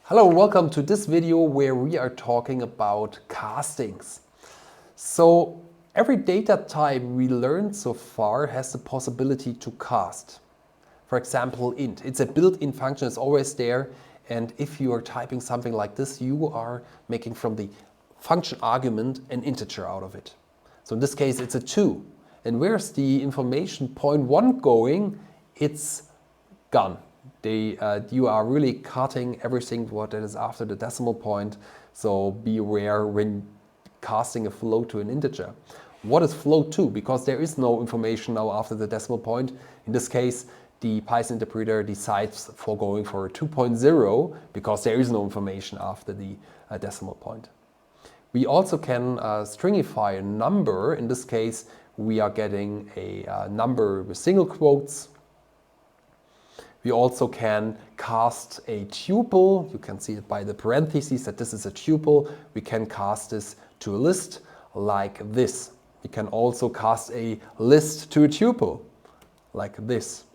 Hello, welcome to this video where we are talking about castings. So every data type we learned so far has the possibility to cast. For example, int. It's a built-in function, it's always there. And if you are typing something like this, you are making from the function argument an integer out of it. So in this case, it's a 2. And where's the information point 1 going? It's gone. You are really cutting everything what is after the decimal point. So be aware when casting a float to an integer. What is float to? Because there is no information now after the decimal point. In this case, the Python interpreter decides for going for a 2.0 because there is no information after the decimal point. We also can stringify a number. In this case, we are getting a number with single quotes. We also can cast a tuple. You can see it by the parentheses that this is a tuple. We can cast this to a list like this. We can also cast a list to a tuple like this.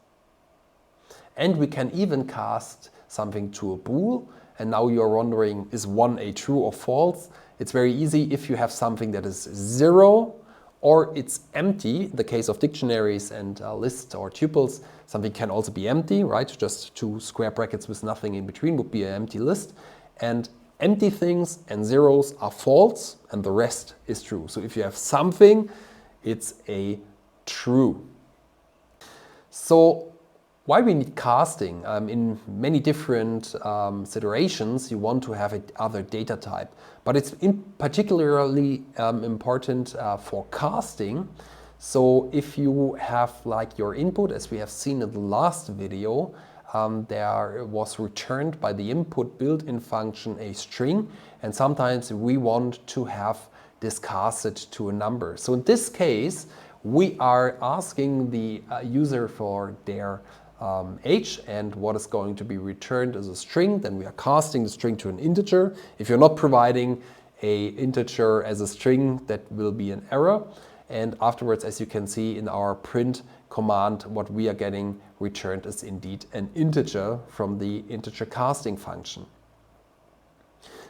And we can even cast something to a bool. And now you're wondering, is 1 a true or false? It's very easy. If you have something that is 0 or it's empty, in the case of dictionaries and lists or tuples, something can also be empty, right? Just two square brackets with nothing in between would be an empty list. And empty things and zeros are false and the rest is true. So if you have something, it's a true. So why we need casting? In many different situations, you want to have other data type. But it's particularly important for casting. So if you have like your input, as we have seen in the last video, there was returned by the input built-in function a string. And sometimes we want to have this casted to a number. So in this case, we are asking the user for their age, and what is going to be returned as a string. Then we are casting the string to an integer. If you're not providing a integer as a string, that will be an error. And afterwards, as you can see in our print command, what we are getting returned is indeed an integer from the integer casting function.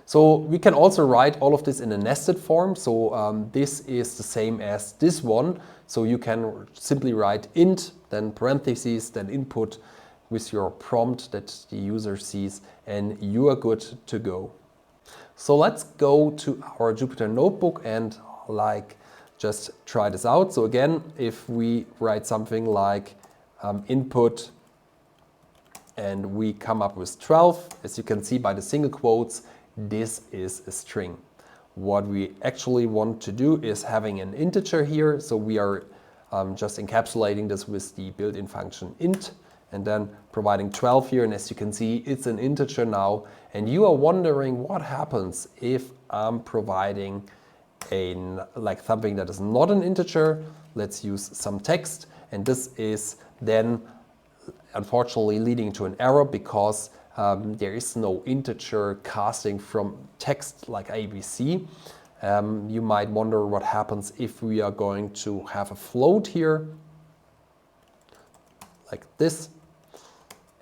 So we can also write all of this in a nested form. So this is the same as this one. So you can simply write int, then parentheses, then input with your prompt that the user sees, and you are good to go. So let's go to our Jupyter Notebook and just try this out. So again, if we write something like input and we come up with 12, as you can see by the single quotes, this is a string. What we actually want to do is having an integer here. So we are just encapsulating this with the built-in function int and then providing 12 here. And as you can see, it's an integer now. And you are wondering what happens if I'm providing something that is not an integer. Let's use some text. And this is then unfortunately leading to an error because there is no integer casting from text like ABC. You might wonder what happens if we are going to have a float here, like this.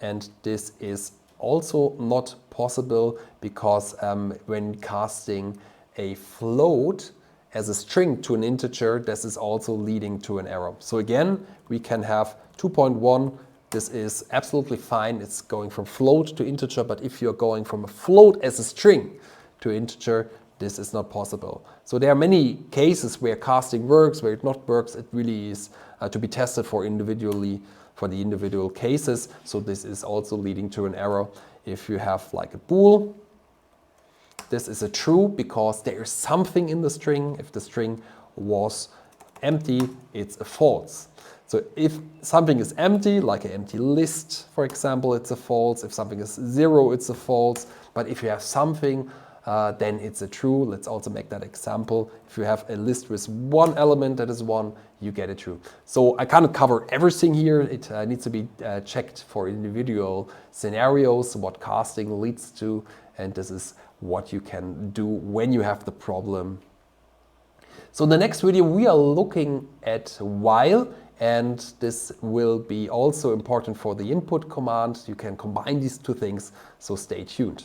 And this is also not possible because when casting a float as a string to an integer, this is also leading to an error. So again, we can have 2.1. This is absolutely fine. It's going from float to integer, but if you're going from a float as a string to integer, this is not possible. So there are many cases where casting works, where it not works. It really is to be tested for the individual cases. So this is also leading to an error. If you have like a bool, this is a true because there is something in the string. If the string was empty, it's a false. So if something is empty, like an empty list, for example, it's a false. If something is 0, it's a false. But if you have something, then it's a true. Let's also make that example. If you have a list with one element that is 1, you get it true. So I cannot cover everything here. It needs to be checked for individual scenarios, what casting leads to. And this is what you can do when you have the problem. So in the next video, we are looking at while. And this will be also important for the input command. You can combine these two things, so stay tuned.